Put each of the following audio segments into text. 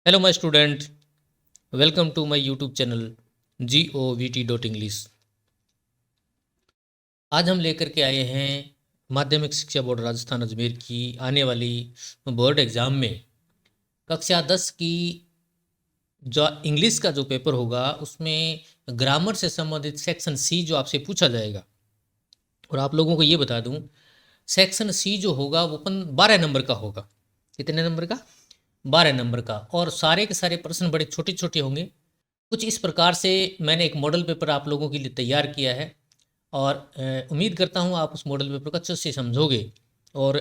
Hello my student, welcome to my YouTube channel GOVT.English। आज हम लेकर के आए हैं माध्यमिक शिक्षा बोर्ड राजस्थान अजमेर की आने वाली बोर्ड एग्ज़ाम में कक्षा 10 की जो इंग्लिश का जो पेपर होगा उसमें ग्रामर से संबंधित सेक्शन सी जो आपसे पूछा जाएगा। और आप लोगों को ये बता दूं, सेक्शन सी जो होगा वो 12 नंबर का होगा। कितने नंबर का? 12 नंबर का। और सारे के सारे प्रश्न बड़े छोटे छोटे होंगे। कुछ इस प्रकार से मैंने एक मॉडल पेपर आप लोगों के लिए तैयार किया है और उम्मीद करता हूँ आप उस मॉडल पेपर को अच्छे से समझोगे और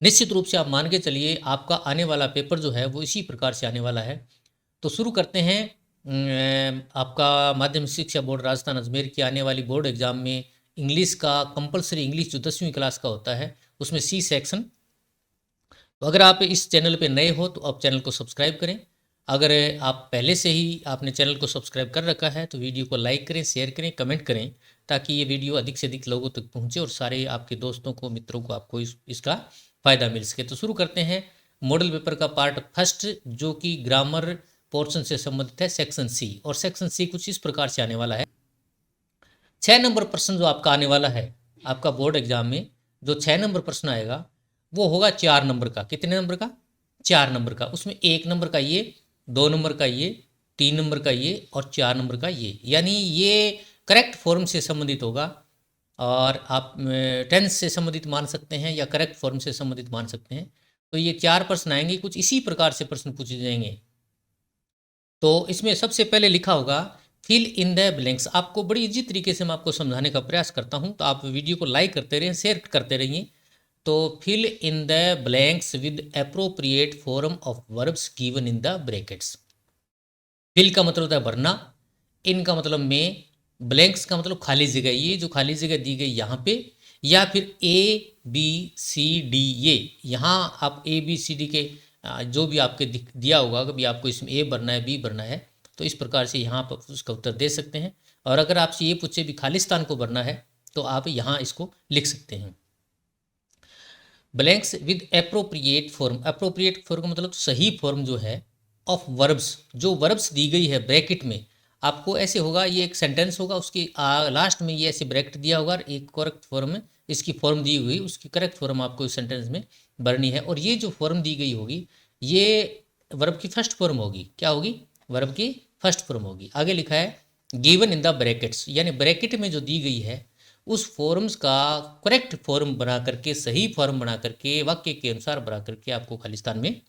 निश्चित रूप से आप मान के चलिए आपका आने वाला पेपर जो है वो इसी प्रकार से आने वाला है। तो शुरू करते हैं। आपका माध्यमिक शिक्षा बोर्ड राजस्थान अजमेर की आने वाली बोर्ड एग्जाम में इंग्लिश का कंपलसरी इंग्लिश जो 10वीं क्लास का होता है उसमें सी सेक्शन। तो अगर आप इस चैनल पे नए हो तो आप चैनल को सब्सक्राइब करें। अगर आप पहले से ही आपने चैनल को सब्सक्राइब कर रखा है तो वीडियो को लाइक करें, शेयर करें, कमेंट करें ताकि ये वीडियो अधिक से अधिक लोगों तक पहुंचे और सारे आपके दोस्तों को, मित्रों को आपको इसका फ़ायदा मिल सके। तो शुरू करते हैं मॉडल पेपर का पार्ट फर्स्ट जो कि ग्रामर पोर्शन से संबंधित है, सेक्शन सी। और सेक्शन सी कुछ इस प्रकार से आने वाला है। 6 नंबर प्रश्न जो आपका आने वाला है, आपका बोर्ड एग्जाम में जो 6 नंबर प्रश्न आएगा वो होगा 4 नंबर का। कितने नंबर का? 4 नंबर का। उसमें 1 नंबर का ये, 2 नंबर का ये, 3 नंबर का ये और 4 नंबर का ये। यानी ये करेक्ट फॉर्म से संबंधित होगा और आप टेंस से संबंधित मान सकते हैं या करेक्ट फॉर्म से संबंधित मान सकते हैं। तो ये 4 प्रश्न आएंगे, कुछ इसी प्रकार से प्रश्न पूछे जाएंगे। तो इसमें सबसे पहले लिखा होगा फिल इन द ब्लैंक्स। आपको बड़ी इजी तरीके से मैं आपको समझाने का प्रयास करता हूं, तो आप वीडियो को लाइक करते रहें, शेयर करते रहिए। तो fill in the blanks with appropriate form of verbs given in the brackets. Fill का मतलब होता है भरना, इन का मतलब में, ब्लैंक्स का मतलब खाली जगह। ये जो खाली जगह दी गई यहाँ पे, या फिर ABCD, ये यहाँ आप ABCD के जो भी आपके दिया होगा, कभी आपको इसमें A भरना है, B भरना है, तो इस प्रकार से यहाँ पर उसका उत्तर दे सकते हैं। और अगर आपसे ये पूछे भी खालिस्तान को भरना है तो आप यहाँ इसको लिख सकते हैं। Blanks with appropriate form. Appropriate form का मतलब सही फॉर्म जो है ऑफ वर्ब्स, जो वर्ब्स दी गई है ब्रैकेट में। आपको ऐसे होगा, ये एक सेंटेंस होगा, उसके लास्ट में ये ऐसे ब्रैकेट दिया होगा, एक करेक्ट फॉर्म में इसकी फॉर्म दी हुई, उसकी करेक्ट फॉर्म आपको इस सेंटेंस में भरनी है। और ये जो फॉर्म दी गई होगी ये वर्ब की फर्स्ट फॉर्म होगी। क्या होगी? वर्ब की फर्स्ट फॉर्म होगी। आगे लिखा है गिवन इन द ब्रैकेट्स, यानी ब्रैकेट में जो दी गई है उस फॉर्म्स का करेक्ट फॉर्म बना करके, सही फॉर्म बना करके, वाक्य के अनुसार बना करके आपको खालिस्तान में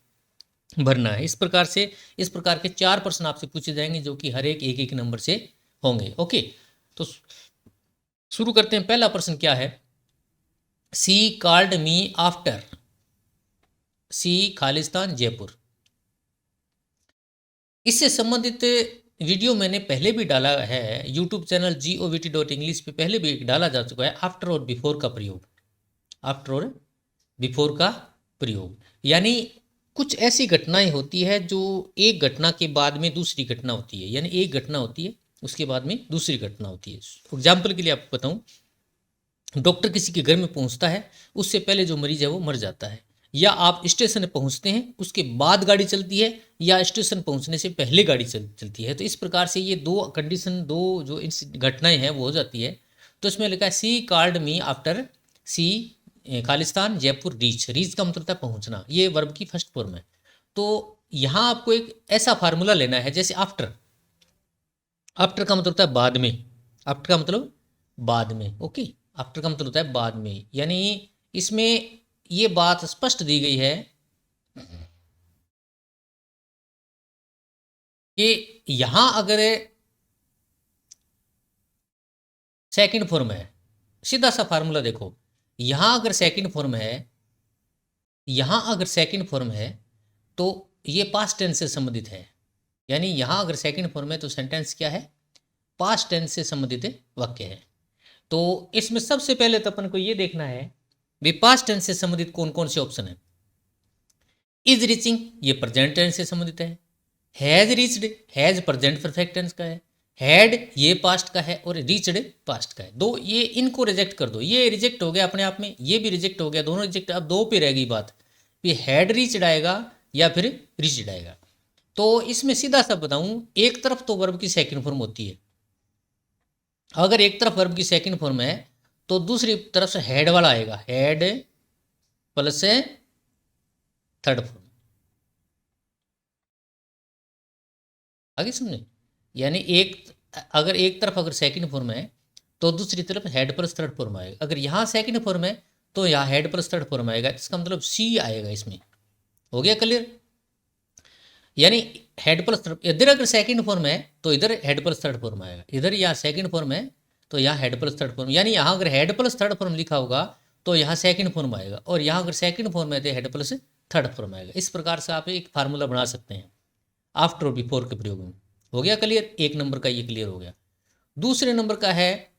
भरना है। इस प्रकार से इस प्रकार के 4 प्रश्न आपसे पूछे जाएंगे जो कि हर एक एक नंबर से होंगे। ओके, तो शुरू करते हैं। पहला प्रश्न क्या है? She called me after. सी खालिस्तान जयपुर। इससे संबंधित वीडियो मैंने पहले भी डाला है यूट्यूब चैनल GOVT.English पे, पहले भी डाला जा चुका है। आफ्टर और बिफोर का प्रयोग, आफ्टर और बिफोर का प्रयोग, यानी कुछ ऐसी घटनाएं होती है जो एक घटना के बाद में दूसरी घटना होती है। यानी एक घटना होती है उसके बाद में दूसरी घटना होती है। एग्जाम्पल के लिए आपको बताऊं, डॉक्टर किसी के घर में पहुंचता है, उससे पहले जो मरीज है वो मर जाता है। या आप स्टेशन पहुंचते हैं, उसके बाद गाड़ी चलती है, या स्टेशन पहुंचने से पहले गाड़ी चलती है। तो इस प्रकार से ये दो कंडीशन, दो जो घटनाएं हैं वो हो जाती है। तो इसमें लिखा है she called me after C Khalistan Jaipur reach. Reach का मतलब होता है पहुंचना, ये वर्ब की फर्स्ट फॉर्म है। तो यहाँ आपको एक ऐसा फार्मूला लेना है जैसे आफ्टर। आफ्टर का मतलब होता है बाद में। आफ्टर का मतलब बाद में। ओके, आफ्टर का मतलब होता है बाद में। यानी इसमें ये बात स्पष्ट दी गई है कि यहां अगर सेकंड फॉर्म है, सीधा सा फार्मूला देखो, यहां अगर सेकंड फॉर्म है, यहां अगर सेकंड फॉर्म है तो ये पास्ट टेंस से संबंधित है। यानी यहां अगर सेकंड फॉर्म है तो सेंटेंस क्या है? पास्ट टेंस से संबंधित वाक्य है। तो इसमें सबसे पहले तो अपन को ये देखना है भी पास्ट टेंस से संबंधित कौन कौन से ऑप्शन है। इज रीचिंग, ये प्रेजेंट टेंस से संबंधित है। Has reached, has present perfect tense का है। हैड ये पास्ट का है और रीच्ड पास्ट का है। दो ये, इनको रिजेक्ट कर दो, ये रिजेक्ट हो गया अपने आप में, ये भी रिजेक्ट हो गया, दोनों रिजेक्ट। अब दो पे रह गई बात, ये हैड रीच्ड आएगा या फिर रिजिड आएगा। तो इसमें सीधा सा बताऊं, एक तरफ तो वर्ब की सेकंड फॉर्म होती है, अगर एक तरफ वर्ब की सेकंड फॉर्म है तो दूसरी तरफ से हेड वाला आएगा, हेड प्लस से थर्ड फॉर्म। आगे समझे, यानी अगर एक तरफ अगर सेकंड फॉर्म है तो दूसरी तरफ हेड प्लस थर्ड फॉर्म आएगा। अगर यहाँ सेकंड फॉर्म है तो यहाँ हेड प्लस थर्ड फॉर्म आएगा, इसका मतलब सी आएगा इसमें। हो गया क्लियर? यानी हेड प्लस थर्ड, इधर अगर सेकंड फॉर्म है तो इधर हेड प्लस थर्ड फॉर्म आएगा, इधर यहाँ सेकंड फॉर्म है तो यहाँ हेड प्लस थर्ड फॉर्म, यानी यहाँ अगर हेड प्लस थर्ड फॉर्म लिखा होगा तो यहाँ सेकंड फॉर्म आएगा, और यहाँ अगर सेकंड फॉर्म है तो हेड प्लस थर्ड फॉर्म आएगा। इस प्रकार से आप एक फार्मूला बना सकते हैं आफ्टर और बिफोर के प्रयोग में। हो गया क्लियर? एक नंबर का ये क्लियर हो गया। दूसरे नंबर का है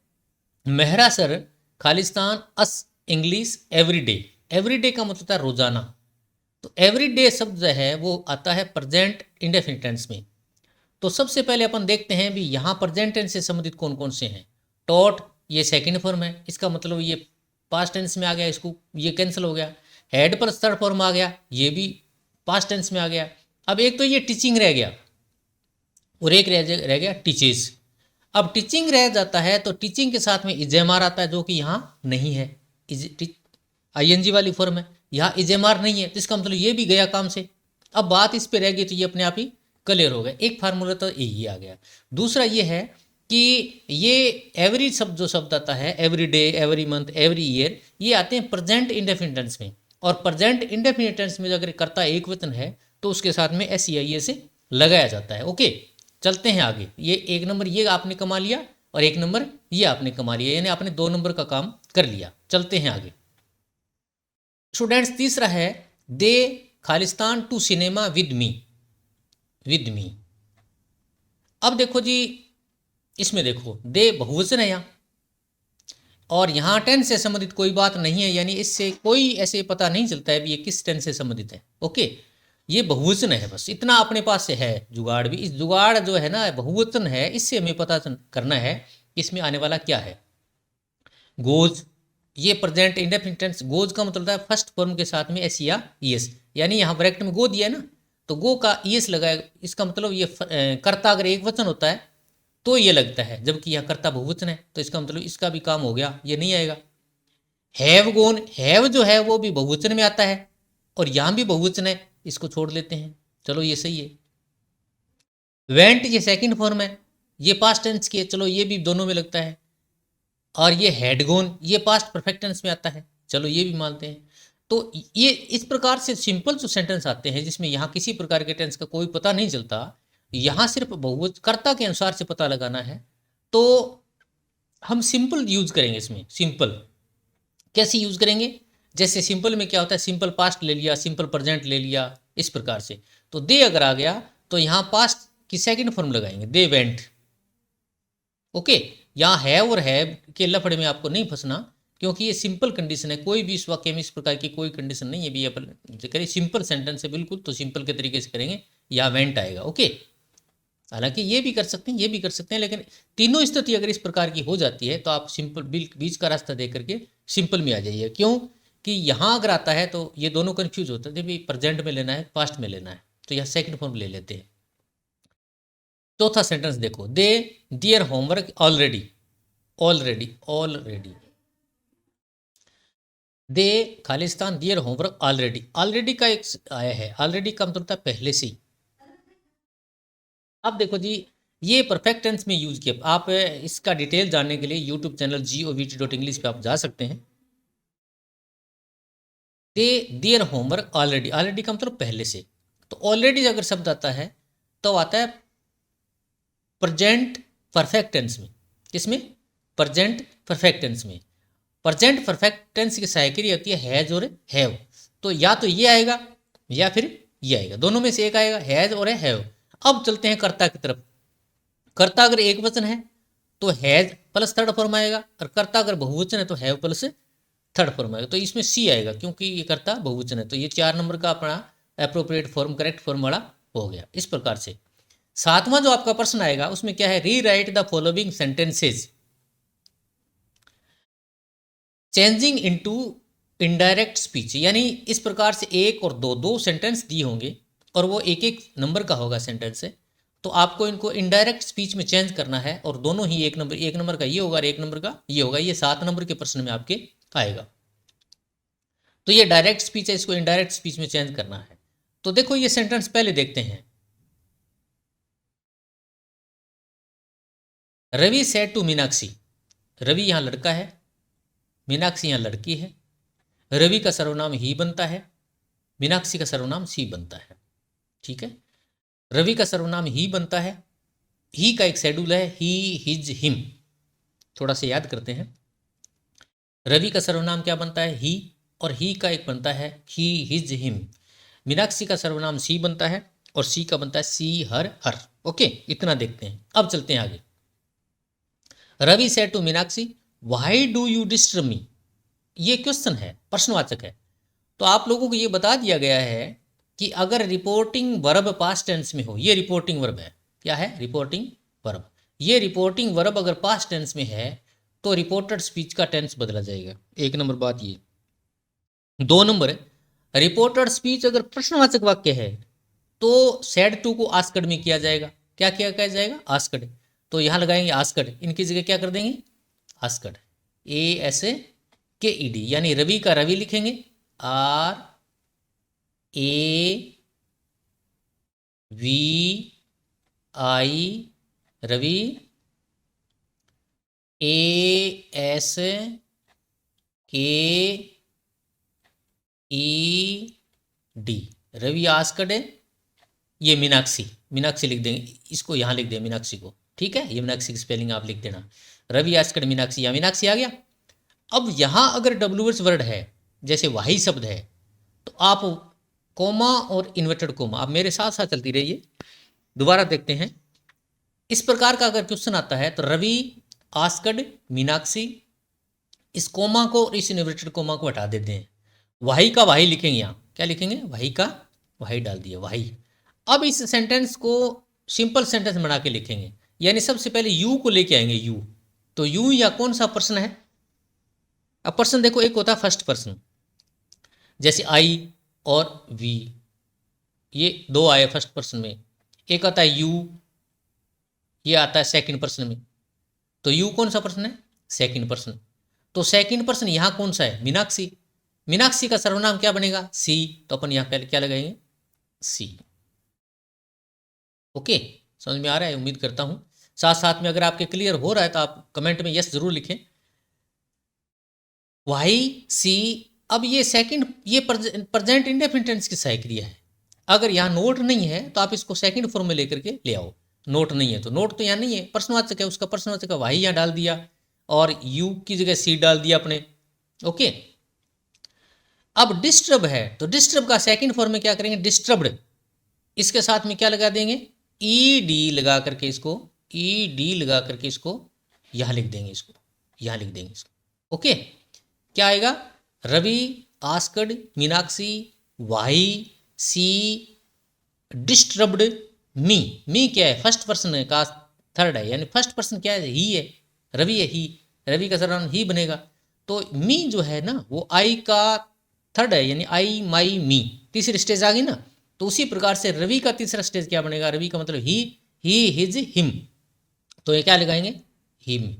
मेहरा सर खालिस्तान अस इंग्लिश एवरीडे। एवरीडे का मतलब है रोजाना, तो एवरीडे शब्द है वो आता है प्रेजेंट इंडेफिनिट टेंस में। तो सबसे पहले अपन देखते हैं भी यहाँ प्रेजेंट टेंस से संबंधित कौन कौन से हैं। टॉट, ये सेकंड फॉर्म है, इसका मतलब ये पास्ट टेंस में आ गया, इसको ये कैंसिल हो गया। हेड प्लस थर्ड फॉर्म आ गया, ये भी पास्ट टेंस में आ गया। अब एक तो ये टीचिंग रह गया और एक रह गया टीचेस। अब टीचिंग रह जाता है तो टीचिंग के साथ में इजेमार आता है, जो कि यहाँ नहीं है, आईएनजी वाली फॉर्म है, यहाँ इजेमार नहीं है, तो इसका मतलब ये भी गया काम से। अब बात इस पे रह गई तो ये अपने आप ही क्लियर हो गया। एक फार्मूला तो यही आ गया। दूसरा ये है कि ये एवरी शब्द जो शब्द आता है, every day, every month, every year, ये आते हैं प्रेजेंट इंडेफिनिट टेंस में। और प्रेजेंट इंडेफिनिट टेंस में अगर कर्ता एक वचन है तो उसके साथ में एस से लगाया जाता है। ओके, चलते हैं आगे। ये एक नंबर ये आपने कमा लिया और एक नंबर ये आपने कमा लिया, यानी आपने 2 नंबर का काम कर लिया। चलते हैं आगे स्टूडेंट्स। तीसरा है दे खालिस्तान to cinema with me, with me. अब देखो जी, इसमें देखो दे बहुवचन है यहाँ, और यहाँ टेंस से संबंधित कोई बात नहीं है, यानी इससे कोई ऐसे पता नहीं चलता है भी ये किस टेंस से संबंधित है। ओके, ये बहुवचन है, बस इतना अपने पास से है जुगाड़ भी। इस जुगाड़ जो है ना बहुवचन है, इससे हमें पता करना है कि इसमें आने वाला क्या है। गोज, ये प्रेजेंट इंडेफिनिट टेंस, गोज का मतलब है फर्स्ट फॉर्म के साथ में एस या ईएस, यानी यहाँ ब्रैकेट में गो दिया है ना तो गो का ईएस लगाए, इसका मतलब ये कर्ता अगर एक वचन होता है तो ये लगता है, जबकि यह कर्ता बहुवचन है तो इसका मतलब इसका भी काम हो गया, ये नहीं आएगा। हैव गोन, हैव जो है वो भी बहुवचन में आता है और यहाँ भी बहुवचन है, इसको छोड़ लेते हैं, चलो ये सही है। वेंट ये सेकंड फॉर्म है, ये पास्ट टेंस की है, चलो ये भी दोनों में लगता है। और ये हैड गोन ये पास्ट परफेक्ट टेंस में आता है, चलो ये भी मानते हैं। तो ये इस प्रकार से सिंपल जो सेंटेंस आते हैं जिसमें यहाँ किसी प्रकार के टेंस का कोई पता नहीं चलता, यहाँ सिर्फ बहुवचन कर्ता के अनुसार से पता लगाना है, तो हम सिंपल यूज करेंगे। इसमें सिंपल कैसे यूज करेंगे, जैसे सिंपल में क्या होता है, सिंपल पास्ट ले लिया, सिंपल प्रेजेंट ले लिया, इस प्रकार से। तो दे अगर आ गया तो यहाँ पास्ट की सेकंड फॉर्म लगाएंगे, दे वेंट। ओके, यहाँ है और है के लफड़े में आपको नहीं फंसना, क्योंकि ये सिंपल कंडीशन है, कोई भी इस वाक्य में इस प्रकार की कोई कंडीशन नहीं है भी। अपन करें सिंपल सेंटेंस है बिल्कुल, तो सिंपल के तरीके से करेंगे, यहाँ वेंट आएगा। ओके, हालांकि ये भी कर सकते हैं, ये भी कर सकते हैं, लेकिन तीनों स्थिति अगर इस प्रकार की हो जाती है तो आप सिंपल बीच का रास्ता दे करके सिंपल में आ जाइए। क्यों कि यहाँ अगर आता है तो ये दोनों कन्फ्यूज होते हैं, भी प्रेजेंट में लेना है पास्ट में लेना है, तो यहाँ सेकंड फॉर्म ले लेते हैं। चौथा सेंटेंस देखो, दे दियर होमवर्क ऑलरेडी, ऑलरेडी, ऑलरेडी। दे खालिस्तान दियर होमवर्क ऑलरेडी, ऑलरेडी का एक आया है, ऑलरेडी का मतलब होता है पहले से ही। अब देखो जी, ये परफेक्ट टेंस में यूज किया। आप इसका डिटेल जानने के लिए यूट्यूब चैनल govt.english पे आप जा सकते हैं। दे दियर होमवर्क ऑलरेडी, ऑलरेडी का मतलब पहले से। तो ऑलरेडी अगर शब्द आता है तो आता है प्रेजेंट परफेक्ट टेंस में। किसमें? प्रेजेंट परफेक्ट टेंस में। प्रेजेंट परफेक्ट टेंस की सहायकारी होती है हैज और हैव, तो या तो ये आएगा या फिर ये आएगा, दोनों में से एक आएगा, हैज और हैव। अब चलते हैं कर्ता की तरफ। कर्ता अगर एक वचन है तो हैज प्लस थर्ड फॉर्म आएगा, और कर्ता अगर बहुवचन है तो हैव प्लस थर्ड फॉर्म आएगा, तो इसमें सी आएगा क्योंकि ये कर्ता बहुवचन है। तो ये 4 नंबर का अपना अप्रोप्रिएट फॉर्म, करेक्ट फॉर्म वाला हो गया। इस प्रकार से 7वां जो आपका प्रश्न आएगा उसमें क्या है, री right the following sentences changing into indirect speech. यानी इस प्रकार से एक और दो सेंटेंस दिए होंगे और वो एक एक नंबर का होगा सेंटेंस से, तो आपको इनको इनडायरेक्ट स्पीच में चेंज करना है, और दोनों ही एक नंबर का ये होगा और एक नंबर का ये होगा। ये 7 नंबर के प्रश्न में आपके आएगा। तो ये डायरेक्ट स्पीच है, इसको इनडायरेक्ट स्पीच में चेंज करना है। तो देखो ये सेंटेंस पहले देखते हैं। Ravi said to Meenakshi. रवि यहाँ लड़का है, मीनाक्षी यहाँ लड़की है। रवि का सर्वनाम ही बनता है, मीनाक्षी का सर्वनाम सी बनता है। ठीक है, रवि का सर्वनाम ही बनता है। ही का एक शेड्यूल है, ही, हिज, हिम। थोड़ा सा याद करते हैं। रवि का सर्वनाम क्या बनता है? ही, और ही का एक बनता है ही, हिज, हिम। मीनाक्षी का सर्वनाम सी बनता है, और सी का बनता है सी, हर। ओके, इतना देखते हैं। अब चलते हैं आगे। Ravi said to Meenakshi, why do you disturb me. ये क्वेश्चन है, प्रश्नवाचक है। तो आप लोगों को ये बता दिया गया है कि अगर रिपोर्टिंग वर्ब पास्ट टेंस में हो, ये रिपोर्टिंग वर्ब है। क्या है? Reporting verb. ये रिपोर्टिंग वर्ब अगर पास्ट टेंस में है तो रिपोर्टेड स्पीच का टेंस बदला जाएगा। एक नंबर बात ये। 2 नंबर है, रिपोर्टेड स्पीच अगर प्रश्नवाचक वाक्य है तो सेड टू को आस्कड में किया जाएगा। क्या किया जाएगा? आस्कड। तो यहां लगाएंगे आस्कड, इनकी जगह क्या कर देंगे? आस्कड। ASKED, यानी रवि का रवि लिखेंगे RAVI, Ravi. ASKED, Ravi asked है। ये मीनाक्षी लिख देंगे, इसको यहाँ लिख दें मीनाक्षी को। ठीक है, ये मीनाक्षी की स्पेलिंग आप लिख देना। रवि आस्कड मीनाक्षी, या मीनाक्षी आ गया। अब यहाँ अगर WH वर्ड है, जैसे वाही शब्द है, तो आप कोमा और इन्वर्टेड कोमा, आप मेरे साथ साथ चलती रहिए। दोबारा देखते हैं। इस प्रकार का अगर क्वेश्चन आता है तो रवि आस्कड मीनाक्षी, इस कोमा को और इस इन्वर्टेड कोमा को हटा देते हैं। वाही का वाही लिखेंगे। यहाँ क्या लिखेंगे? वाही का वाही डाल दिया, वाही। अब इस सेंटेंस को सिंपल सेंटेंस बना के लिखेंगे, यानी सबसे पहले यू को लेके आएंगे। यू, तो यू या कौन सा पर्सन है? अब पर्सन देखो, एक होता है फर्स्ट पर्सन, जैसे आई और वी, ये 2 आए फर्स्ट पर्सन में। एक आता है यू, ये आता है सेकंड पर्सन में। तो यू कौन सा पर्सन है? Second person. तो सेकंड पर्सन यहां कौन सा है? मीनाक्षी। मीनाक्षी का सर्वनाम क्या बनेगा? सी। तो अपन यहां पहले क्या लगाएंगे? सी। ओके, समझ में आ रहा है? उम्मीद करता हूं। साथ साथ में अगर आपके क्लियर हो रहा है तो आप कमेंट में यस जरूर लिखें। Y C. अब ये सेकंड, ये प्रेजेंट इंडेफिनिट टेंस की सहायक क्रिया है। अगर यहाँ नोट नहीं है तो आप इसको सेकंड फॉर्म में लेकर के ले आओ। नोट नहीं है तो नोट तो यहाँ नहीं है, प्रश्नवाचक है, उसका प्रश्नवाचक वाई यहाँ डाल दिया और यू की जगह सी डाल दिया अपने। ओके, अब डिस्टर्ब है तो डिस्टर्ब का सेकंड फॉर्म में क्या करेंगे? डिस्टर्ब्ड। इसके साथ में क्या लगा देंगे? ईडी लगा करके इसको, ईडी लगा करके इसको यहां लिख देंगे, इसको यहां लिख देंगे इसको। ओके, क्या आएगा? Ravi asked Meenakshi why she disturbed me. Me क्या है? फर्स्ट पर्सन का थर्ड है, यानी फर्स्ट पर्सन क्या है? ही है, रवि है, ही। रवि का सर्वनाम ही बनेगा। तो मी जो है ना वो आई का थर्ड है, यानी आई माई मी, तीसरी स्टेज आ गई ना। तो उसी प्रकार से रवि का तीसरा स्टेज क्या बनेगा? रवि का मतलब ही, हिज, हिम। तो ये क्या लगाएंगे? हिम।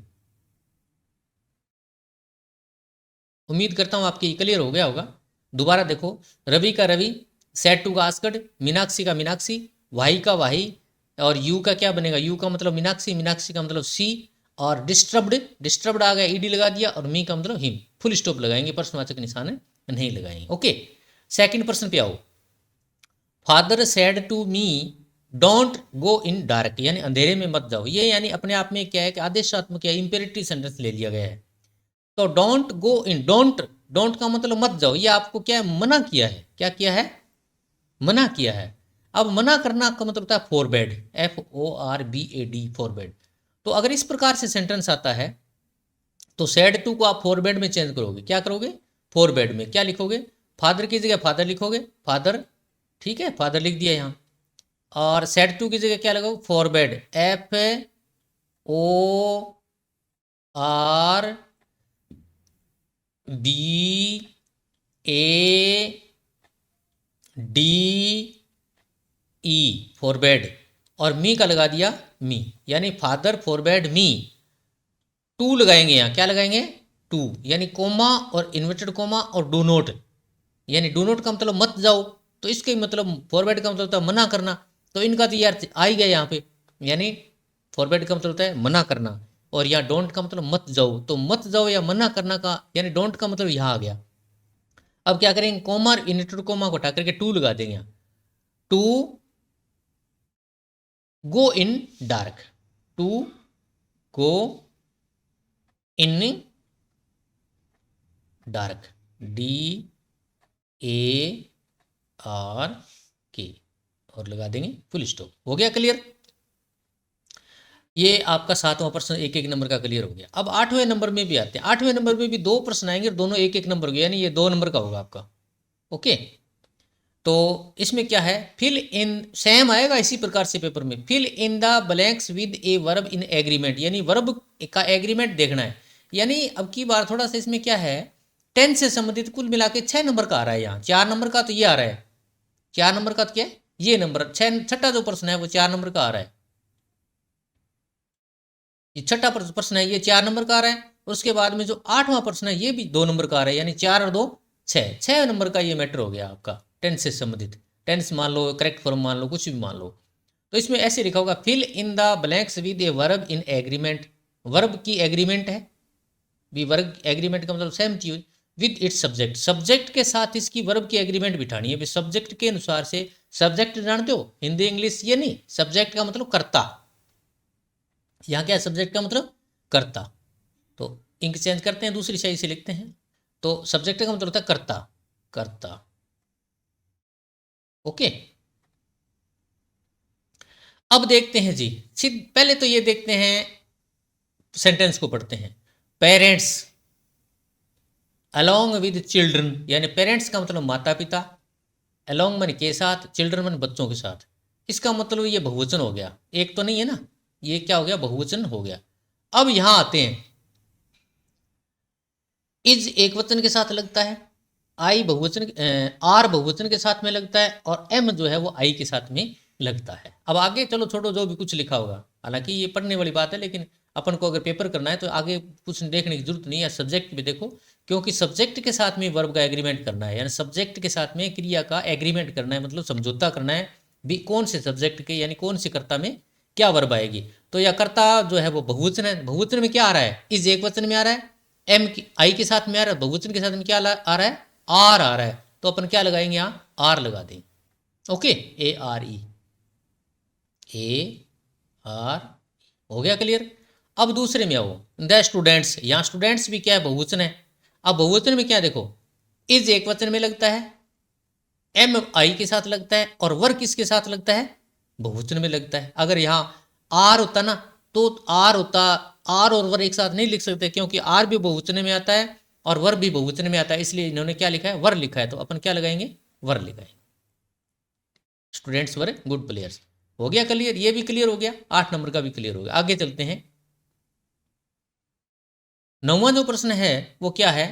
उम्मीद करता हूं आपकी क्लियर हो गया होगा। दोबारा देखो, रवि का रवि, सेड टू का आस्कड, मीनाक्षी का मीनाक्षी, वाही का वाही, और यू का क्या बनेगा? यू का मतलब मीनाक्षी, मीनाक्षी का मतलब सी, और डिस्टर्ब्ड आ गया, ईडी लगा दिया, और मी का मतलब हिम। फुल स्टॉप लगाएंगे, प्रश्नवाचक निशान नहीं लगाएंगे। ओके, सेकंड पर्सन पे आओ। Father said to me don't go in dark, यानी अंधेरे में मत जाओ। ये यानी अपने आप में क्या है कि आदेशात्मक या इंपेरेटिव सेंटेंस ले लिया गया है। तो डोंट गो इन, डोंट का मतलब मत जाओ, ये आपको क्या है? मना किया है। क्या किया है? मना किया है। अब मना करना का मतलब होता है फॉरबेड, FORBAD, फॉरबेड। तो अगर इस प्रकार से सेंटेंस आता है तो सेड टू को आप फॉरबेड में चेंज करोगे। क्या करोगे? फॉरबेड में क्या लिखोगे? फादर की जगह फादर लिखोगे, फादर। ठीक है, फादर लिख दिया यहाँ। और सेड टू की जगह क्या लगाओ? फॉरबेड, FORBAD, ई फॉरबेड, और मी का लगा दिया मी, यानी फादर फॉरबेड मी टू लगाएंगे। यहाँ क्या लगाएंगे? टू, यानी कोमा और इन्वर्टेड कोमा और डू नोट, यानी डू नोट का मतलब मत जाओ, तो इसके मतलब फॉरवर्ड का मतलब होता है मना करना, तो इनका तो यार आ ही गया यहाँ पे, यानी फॉरवर्ड का मतलब होता है मना करना, और यहाँ डोंट का मतलब मत जाओ, तो मत जाओ या मना करना का यानी डोंट का मतलब यहाँ आ गया। अब क्या करेंगे? कोमा और इन्वर्टेड कोमा को हटा करके टू लगा देंगे यहाँ, to go in dark, to go in dark, D A R K, और लगा देंगे फुल स्टॉप। हो गया क्लियर? ये आपका 7वां प्रश्न एक एक नंबर का क्लियर हो गया। अब 8वें नंबर में भी आते हैं। 8वें नंबर में भी 2 प्रश्न आएंगे और दोनों एक एक नंबर के, यानी ये 2 नंबर का होगा आपका। ओके, तो इसमें क्या है? फिल इन, सेम आएगा इसी प्रकार से पेपर में, fill in the blanks with a verb in agreement, यानी वर्ब का एग्रीमेंट देखना है। यानी अब की बार थोड़ा सा इसमें क्या है, टेंस से संबंधित कुल मिला के 6 नंबर का आ रहा है। यहाँ 4 नंबर का तो ये आ रहा है, 4 नंबर का तो क्या है? ये नंबर, छठा जो प्रश्न है वो 4 नंबर का आ रहा है। ये छठा प्रश्न है, ये 4 नंबर का आ रहा है, और उसके बाद में जो 8वां प्रश्न है ये भी 2 नंबर का आ रहा है, यानी 4 और 2 6, 6 नंबर का ये मैटर हो गया आपका टेंस से संबंधित। टेंस मान लो, करेक्ट फॉर्म मान लो, कुछ भी मान लो। तो इसमें ऐसे लिखा होगा, fill in the blanks with a verb in agreement, verb की एग्रीमेंट है, भी वर्ब एग्रीमेंट का मतलब सेम चीज, विद इट्स सब्जेक्ट, सब्जेक्ट के साथ इसकी वर्ब की एग्रीमेंट बिठानी है। सब्जेक्ट के अनुसार से, सब्जेक्ट जानते हो हिंदी इंग्लिश ये नहीं, सब्जेक्ट का मतलब कर्ता, यहाँ क्या है? सब्जेक्ट का मतलब कर्ता। तो इंक चेंज करते हैं, दूसरी सही से लिखते हैं, तो सब्जेक्ट का मतलब होता है कर्ता, कर्ता। ओके, अब देखते हैं जी, पहले तो ये देखते हैं, सेंटेंस को पढ़ते हैं। पेरेंट्स अलोंग विद चिल्ड्रन, यानी पेरेंट्स का मतलब माता पिता, अलोंग मन के साथ, चिल्ड्रन मन बच्चों के साथ। इसका मतलब ये बहुवचन हो गया, एक तो नहीं है ना, ये क्या हो गया? बहुवचन हो गया। अब यहां आते हैं, इज एक वचन के साथ लगता है, आई बहुवचन, आर बहुवचन के साथ में लगता है, और एम जो है वो आई के साथ में लगता है। अब आगे चलो छोड़ो जो भी कुछ लिखा होगा, हालांकि ये पढ़ने वाली बात है, लेकिन अपन को अगर पेपर करना है तो आगे कुछ देखने की जरूरत नहीं है, सब्जेक्ट भी देखो, क्योंकि सब्जेक्ट के साथ में वर्ब का एग्रीमेंट करना है, यानी सब्जेक्ट के साथ में क्रिया का एग्रीमेंट करना है, मतलब समझौता करना है भी कौन से सब्जेक्ट के, यानी कौन से कर्ता में क्या वर्ब आएगी। तो यह कर्ता जो है वो बहुवचन है, बहुवचन में क्या आ रहा है? इज एक वचन में आ रहा है, एम की आई के साथ में आ रहा है, बहुवचन के साथ में क्या आ रहा है? आर आ रहा है, तो अपन क्या लगाएंगे? यहाँ आर लगा देंगे। Okay, A R E, A R, हो गया क्लियर? अब दूसरे में आओ, द स्टूडेंट्स, यहाँ स्टूडेंट्स भी क्या है? बहुवचन है। अब बहुवचन में क्या देखो, इज एक वचन में लगता है, एम आई के साथ लगता है, और वर किसके साथ लगता है? बहुवचन में लगता है। अगर यहाँ आर होता ना, तो आर होता, आर और वर एक साथ नहीं लिख सकते, क्योंकि आर भी बहुवचन में आता है और वर भी बहुवचन में आता है, इसलिए इन्होंने क्या लिखा है? वर लिखा है, तो अपन क्या लगाएंगे? वर लगाएंगे। Students were good players. हो गया क्लियर? ये भी क्लियर हो गया, 8 नंबर का भी क्लियर हो गया। आगे चलते हैं, 9वां जो प्रश्न है वो क्या है?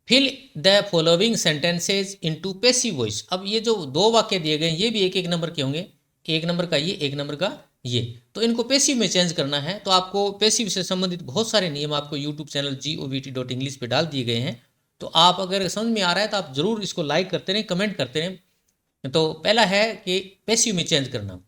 Fill the following sentences into passive voice. अब ये जो 2 वाक्य दिए गए ये भी एक एक नंबर के होंगे, एक नंबर का ये, एक नंबर का ये, तो इनको पैसिव में चेंज करना है। तो आपको पैसिव से संबंधित बहुत सारे नियम आपको यूट्यूब चैनल govt.english पे डाल दिए गए हैं, तो आप अगर समझ में आ रहा है तो आप जरूर इसको लाइक करते रहें, कमेंट करते रहें। तो पहला है कि पैसिव में चेंज करना,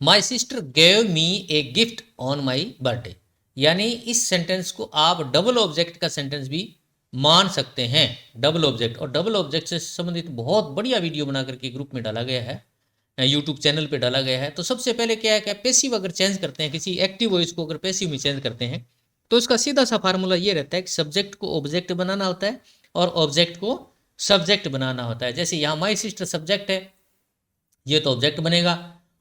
my sister gave me A gift on my birthday, यानी इस सेंटेंस को आप डबल ऑब्जेक्ट का सेंटेंस भी मान सकते हैं, डबल ऑब्जेक्ट। और डबल ऑब्जेक्ट से संबंधित बहुत बढ़िया वीडियो बना करके ग्रुप में डाला गया है, यूट्यूब चैनल पे डाला गया है। तो सबसे पहले क्या है कि पैसिव अगर चेंज करते हैं, किसी एक्टिव वॉइस को अगर पैसिव में चेंज करते हैं, तो इसका सीधा सा फार्मूला ये रहता है कि सब्जेक्ट को ऑब्जेक्ट बनाना होता है और ऑब्जेक्ट को सब्जेक्ट बनाना होता है। जैसे यहाँ माई सिस्टर सब्जेक्ट है, ये तो ऑब्जेक्ट बनेगा,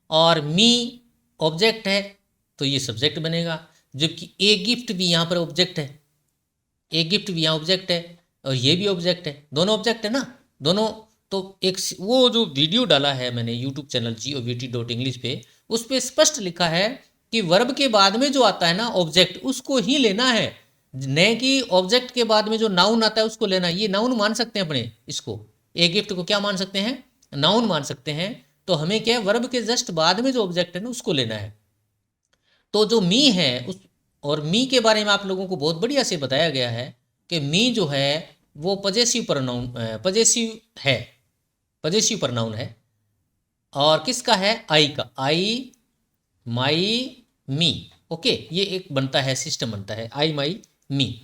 और मी ऑब्जेक्ट है तो ये सब्जेक्ट बनेगा, जबकि ए गिफ्ट भी यहाँ पर ऑब्जेक्ट है, ए गिफ्ट भी यहाँ ऑब्जेक्ट है, और ये भी ऑब्जेक्ट है, दोनों ऑब्जेक्ट है ना, दोनों। तो एक वो जो वीडियो डाला है मैंने यूट्यूब चैनल govt.english पे, उस पर स्पष्ट लिखा है कि वर्ब के बाद में जो आता है ना ऑब्जेक्ट, उसको ही लेना है, न कि ऑब्जेक्ट के बाद में जो नाउन आता है उसको लेना। ये नाउन मान सकते हैं अपने, इसको ए गिफ्ट को क्या मान सकते हैं? नाउन मान सकते हैं। तो हमें क्या है, वर्ब के जस्ट बाद में जो ऑब्जेक्ट है ना उसको लेना है। तो जो मी है उस, और मी के बारे में आप लोगों को बहुत बढ़िया से बताया गया है कि मी जो है वो पजेसिव प्रनाउन, पजेसिव है, पजेसिव प्रनाउन है। और किसका है, आई का, आई माई मी। ओके, ये एक बनता है, सिस्टम बनता है, आई माई मी।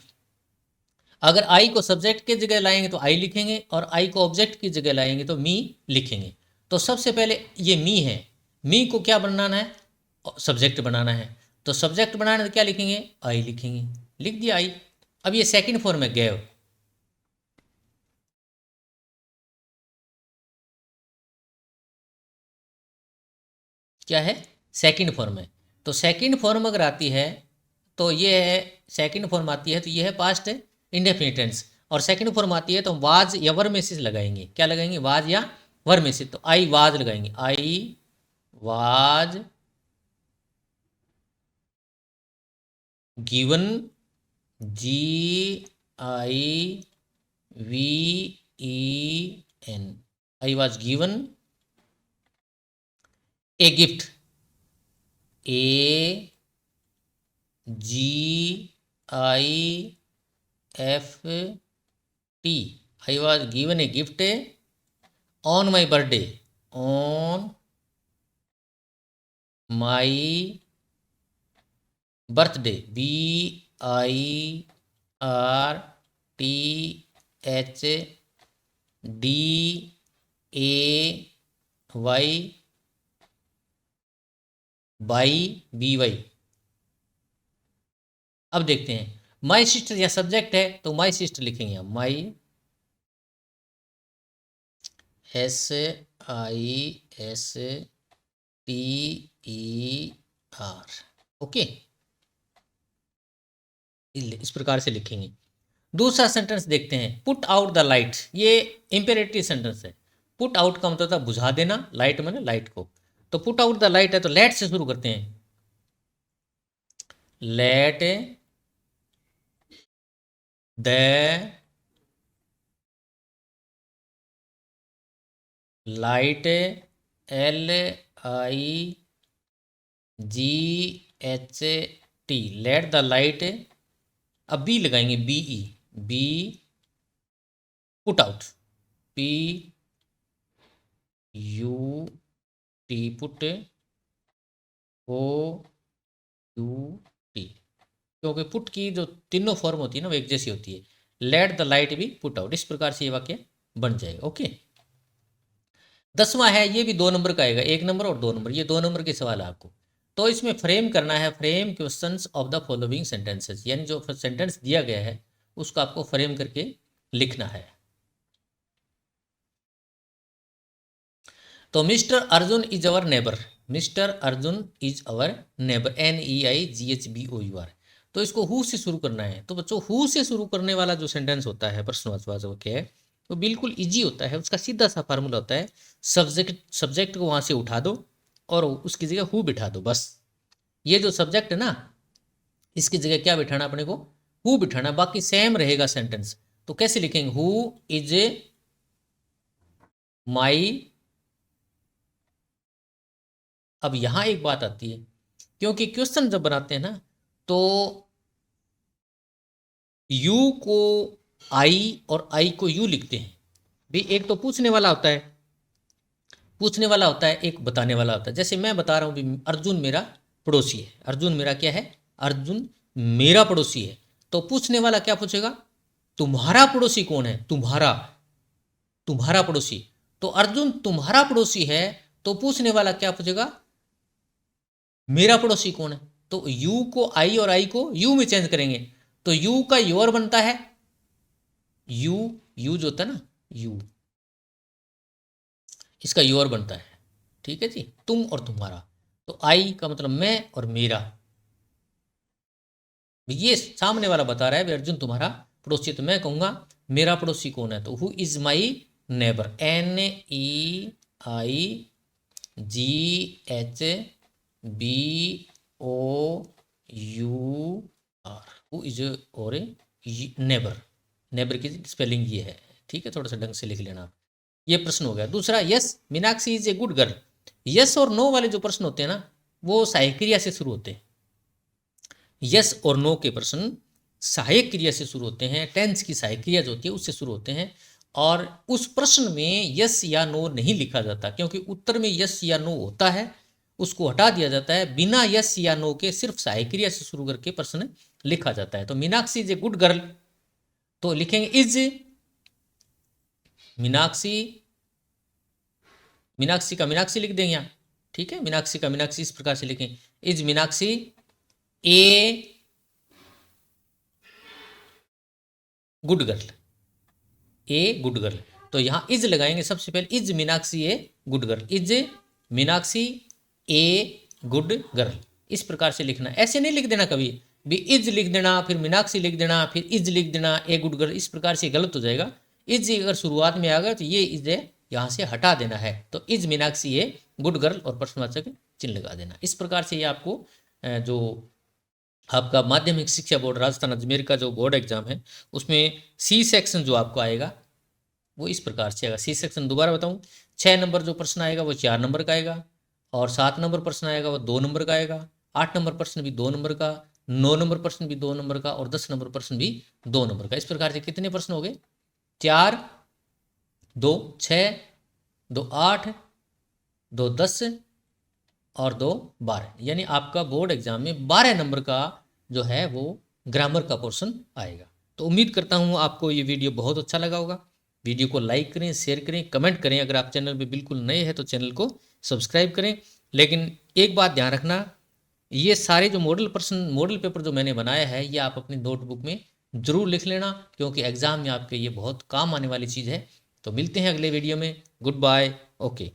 अगर आई को सब्जेक्ट की जगह लाएंगे तो आई लिखेंगे, और आई को ऑब्जेक्ट की जगह लाएंगे तो मी लिखेंगे। तो सबसे पहले ये मी है, मी को क्या बनाना है, सब्जेक्ट बनाना है। तो सब्जेक्ट बनाना है तो क्या लिखेंगे, आई लिखेंगे, लिख दिया आई। अब ये सेकंड फॉर्म है गैव, क्या है, सेकंड फॉर्म है। तो सेकंड फॉर्म अगर आती है तो ये है, सेकंड फॉर्म आती है तो ये है पास्ट इंडेफिनिट टेंस। और सेकंड फॉर्म आती है तो वाज या वर में से लगाएंगे, क्या लगाएंगे, वाज या वर में से। तो आई वाज लगाएंगे, I was given, G I V E N, I was given a gift, A G I F T, I was given a gift on my birthday, on my birthday, B I R T H D A Y, by B Y. अब देखते हैं, my sister या subject है तो माई sister लिखेंगे हम, my S I S T E R. Okay, इस प्रकार से लिखेंगे। दूसरा सेंटेंस देखते हैं, पुट आउट द लाइट, ये इंपेरेटिव सेंटेंस है। पुट आउट का मतलब था बुझा देना, लाइट मैंने लाइट को। तो पुट आउट द लाइट है तो लेट से शुरू करते हैं, let the light, L I G H T, let the light. अब बी लगाएंगे, B E, be put out, P U T put, O U T. क्योंकि पुट की जो तीनों फॉर्म होती है ना वो एक जैसी होती है। लेट द लाइट भी पुट आउट, इस प्रकार से ये वाक्य बन जाएगा। ओके, 10वां है, ये भी 2 नंबर का आएगा, 1 नंबर और 2 नंबर, ये 2 नंबर के सवाल है आपको। तो इसमें फ्रेम करना है, frame questions of the following sentences, यानी जो सेंटेंस दिया गया है उसको आपको फ्रेम करके लिखना है। तो mister Arjun is our neighbour, mister Arjun is our neighbour, NEIGHBOUR। तो इसको हु से शुरू करना है। तो बच्चों हु से शुरू करने वाला जो सेंटेंस होता है प्रश्नवाचक वाक्य है वो बिल्कुल इजी होता है। उसका सीधा सा फार्मूला होता है, सब्जेक्ट को वहाँ से उठा दो और उसकी जगह हु बिठा दो, बस। ये जो सब्जेक्ट है ना इसकी जगह क्या बिठाना अपने को, हु बिठाना, बाकी सेम रहेगा सेंटेंस। तो कैसे लिखेंगे, हु इज माई। अब यहां एक बात आती है, क्योंकि क्वेश्चन जब बनाते हैं ना तो यू को आई और आई को यू लिखते हैं भी। एक तो पूछने वाला होता है, पूछने वाला होता है, एक बताने वाला होता है। जैसे मैं बता रहा हूं भी अर्जुन मेरा पड़ोसी है, अर्जुन मेरा क्या है, अर्जुन मेरा पड़ोसी है। तो पूछने वाला क्या पूछेगा, तुम्हारा पड़ोसी कौन है, तुम्हारा, तुम्हारा पड़ोसी। तो अर्जुन तुम्हारा पड़ोसी है तो पूछने वाला क्या पूछेगा, मेरा पड़ोसी कौन है। तो यू को आई और आई को यू में चेंज करेंगे। तो यू का योर बनता है, यू, यू जो होता है ना यू, इसका योर बनता है। ठीक है जी, तुम और तुम्हारा। तो आई का मतलब मैं और मेरा। ये सामने वाला बता रहा है अर्जुन तुम्हारा पड़ोसी, तो मैं कहूंगा मेरा पड़ोसी कौन है, तो who is my neighbour, NEIGHBOUR, who is और नेबर, नेबर की स्पेलिंग ये है। ठीक है, थोड़ा सा ढंग से लिख लेना आप। ये प्रश्न हो गया। दूसरा, yes Meenakshi is a good girl, yes और नो वाले जो प्रश्न होते हैं ना, वो सहायक क्रिया से शुरू होते हैं। यस और नो के प्रश्न सहायक क्रिया से शुरू होते हैं, टेंस की सहायक क्रिया जो होती है उससे शुरू होते हैं। और उस प्रश्न में यस या नो नहीं लिखा जाता, क्योंकि उत्तर में यस या नो होता है, उसको हटा दिया जाता है। बिना यस या नो के सिर्फ सहायक क्रिया से शुरू करके प्रश्न लिखा जाता है। तो Meenakshi is a good girl, तो लिखेंगे इज मीनाक्षी, मीनाक्षी का मीनाक्षी लिख देंगे यहाँ, ठीक है। मीनाक्षी का मीनाक्षी इस प्रकार से लिखें, is Meenakshi a good girl, a good girl. तो यहाँ इज लगाएंगे सबसे पहले, is Meenakshi a good girl, is Meenakshi a good girl, इस प्रकार से लिखना। ऐसे नहीं लिख देना कभी भी, इज लिख देना फिर मीनाक्षी लिख देना फिर इज लिख देना ए गुड गर्ल, इस प्रकार से गलत हो जाएगा। इज अगर शुरुआत में आ गया तो ये इज यहाँ से हटा देना है। तो is Meenakshi a good girl और प्रश्नवाचक चिन्ह लगा देना। इस प्रकार से ये आपको जो आपका माध्यमिक शिक्षा बोर्ड राजस्थान अजमेर का जो बोर्ड एग्जाम है उसमें सी सेक्शन जो आपको आएगा वो इस प्रकार से आएगा। सी सेक्शन दोबारा बताऊं, 6 नंबर जो प्रश्न आएगा वो 4 नंबर का आएगा, और 7 नंबर प्रश्न आएगा वो 2 नंबर का आएगा, 8 नंबर प्रश्न भी 2 नंबर का, 9 नंबर प्रश्न भी 2 नंबर का, और 10 नंबर प्रश्न भी 2 नंबर का। इस प्रकार से कितने प्रश्न हो गए? 4, 2 6, 2 8, 2 10 और 2 12, यानी आपका बोर्ड एग्जाम में 12 नंबर का जो है वो ग्रामर का पोर्शन आएगा। तो उम्मीद करता हूँ आपको ये वीडियो बहुत अच्छा लगा होगा। वीडियो को लाइक करें, शेयर करें, कमेंट करें। अगर आप चैनल पे बिल्कुल नए हैं तो चैनल को सब्सक्राइब करें। लेकिन एक बात ध्यान रखना, ये सारे जो मॉडल प्रश्न, मॉडल पेपर जो मैंने बनाया है ये आप अपनी नोटबुक में जरूर लिख लेना, क्योंकि एग्जाम में आपके ये बहुत काम आने वाली चीज़ है। तो मिलते हैं अगले वीडियो में। Goodbye, okay.